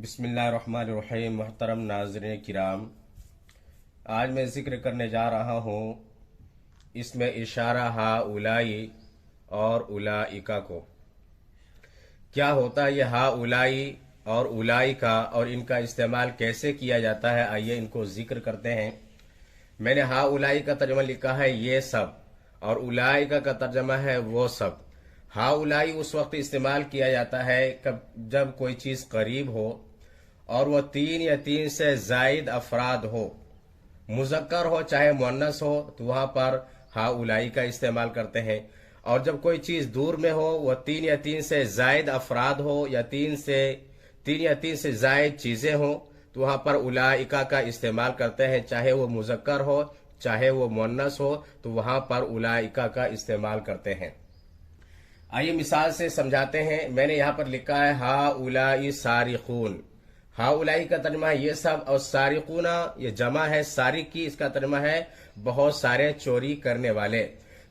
बिस्मिल्लाहिर्रहमानिर्रहीम। मोहतरम नाज़रीन किराम, आज मैं ज़िक्र करने जा रहा हूँ इसमें इशारा हा उलाई और उलाइका को। क्या होता है ये हा उलाई और उलाई का, और इनका इस्तेमाल कैसे किया जाता है, आइए इनको जिक्र करते हैं। मैंने हा उलाई का तर्जमा लिखा है ये सब, और उलाइका का तर्जमा है वो सब। हा उलाई उस वक्त इस्तेमाल किया जाता है जब कोई चीज़ करीब हो और वह 3 या 3 से जायद अफराद हो, मुज़क्कर हो चाहे मुअन्नस हो, तो वहाँ पर हा उलाई का इस्तेमाल करते हैं। और जब कोई चीज़ दूर में हो, वह 3 या 3 से जायद अफराद हो या 3 या 3 से जायद चीज़ें हो, तो वहाँ पर उलाइका का इस्तेमाल करते हैं। चाहे वो मुज़क्कर हो चाहे वो मुअन्नस हो, तो वहाँ पर उलाइका का इस्तेमाल करते हैं। आइए मिसाल से समझाते हैं। मैंने यहाँ पर लिखा है हा उलाई सारिकून। हा उलाई का तर्जमा है ये सब, और सारिकूना ये जमा है सारिक की, इसका तर्जमा है बहुत सारे चोरी करने वाले।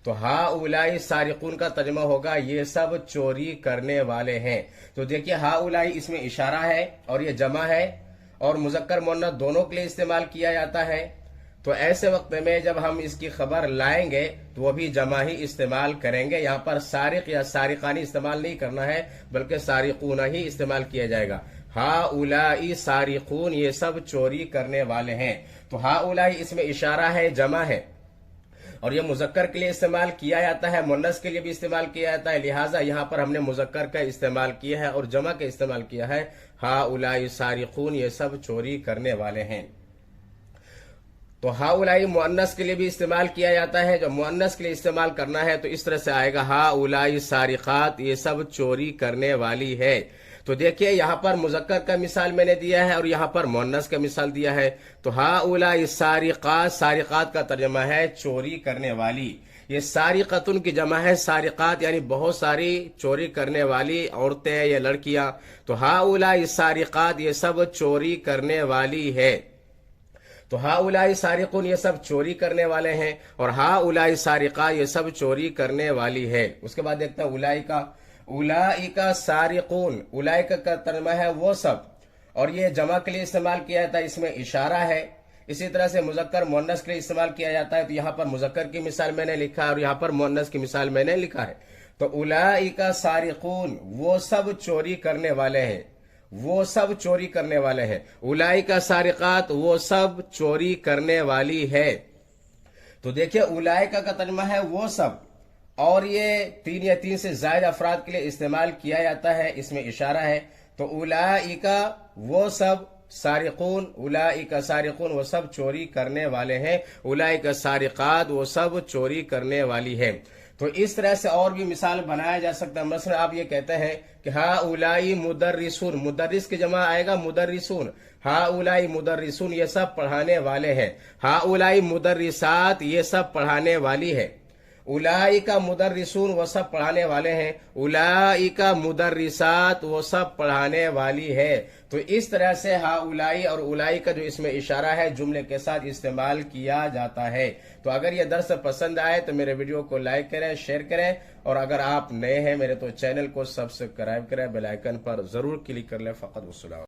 तो हा उलाई सारिकून का तर्जमा होगा ये सब चोरी करने वाले हैं। तो देखिए हा उलाई इसमें इशारा है और ये जमा है, और मुज़क्कर मुअन्नस दोनों के लिए इस्तेमाल किया जाता है। तो ऐसे वक्त में जब हम इसकी खबर लाएंगे तो वो भी जमा ही इस्तेमाल करेंगे। यहाँ पर सारिक या सारिकानी इस्तेमाल नहीं करना है, बल्कि सारिकूना ही इस्तेमाल किया जाएगा। हा उलाई सारिकून ये सब चोरी करने वाले हैं। तो हा उलाई इसमें इशारा है, जमा है, और ये मुज़क्कर के लिए इस्तेमाल किया जाता है, मुअन्नस के लिए भी इस्तेमाल किया जाता है। लिहाजा यहाँ पर हमने मुज़क्कर का इस्तेमाल किया है और जमा का इस्तेमाल किया है। हा उलाई सारिकून ये सब चोरी करने वाले हैं। तो हा उलाई मुअन्नस के लिए भी इस्तेमाल किया जाता है। जब मुअन्नस के लिए इस्तेमाल करना है तो इस तरह से आएगा हा उलाई सारिकात ये सब चोरी करने वाली है। तो देखिए यहाँ पर मुज़क्कर का मिसाल मैंने दिया है और यहाँ पर मुअन्नस का मिसाल दिया है। तो हा उलाई सारिकात, सारिकात का तर्जमा है चोरी करने वाली। ये सारिकतुन की जमा है सारिकात, यानी बहुत सारी चोरी करने वाली औरतें या लड़कियां। तो हा उलाई सारिकात ये सब चोरी करने वाली है। तो हा उलाई सारिकुन ये सब चोरी करने वाले हैं, और हा उलाई सारिका ये सब चोरी करने वाली है। उसके बाद देखते हैं उलाइका। उलाइका सारिकुन, उलाइका का तर्जमा है वो सब, और ये जमा के लिए इस्तेमाल किया जाता है, इसमें इशारा है। इसी तरह से मुज़क्कर मुअन्नस के लिए इस्तेमाल किया जाता है। तो यहाँ पर मुज़क्कर की मिसाल मैंने लिखा है और यहाँ पर मुअन्नस की मिसाल मैंने लिखा है। तो उलाइका सारिकुन वो सब चोरी करने वाले हैं, वो सब चोरी करने वाले हैं। उलाइका सारिकात वो सब चोरी करने वाली है। तो देखिए उलाइका का तर्जमा है वो सब, और ये 3 या 3 से ज्यादा अफराद के लिए इस्तेमाल किया जाता है, इसमें इशारा है। तो उलाइका वो सब सारिकून, उलाइका सारिकून वो सब चोरी करने वाले हैं। उलाइका सारिकात वो सब चोरी करने वाली है। तो इस तरह से और भी मिसाल बनाया जा सकता है। मसलन आप ये कहते हैं कि हा उलाई मुदर्रिसून, मुदर्रिस की जमा आएगा मुदर्रिसून। हा उलाई मुदर्रिसून ये सब पढ़ाने वाले हैं। हा उलाई मुदर्रिसात ये सब पढ़ाने वाली है। उलाइका मुदर्रिसून वो सब पढ़ाने वाले हैं। उलाइका मुदर्रिसात वो सब पढ़ाने वाली है। तो इस तरह से हा उलाई और उलाई का जो इसमें इशारा है जुमले के साथ इस्तेमाल किया जाता है। तो अगर ये दर्स पसंद आए तो मेरे वीडियो को लाइक करें, शेयर करें, और अगर आप नए हैं मेरे तो चैनल को सब्सक्राइब करें, बेल आइकन पर जरूर क्लिक कर लें। फ़क़त वस्सलाम।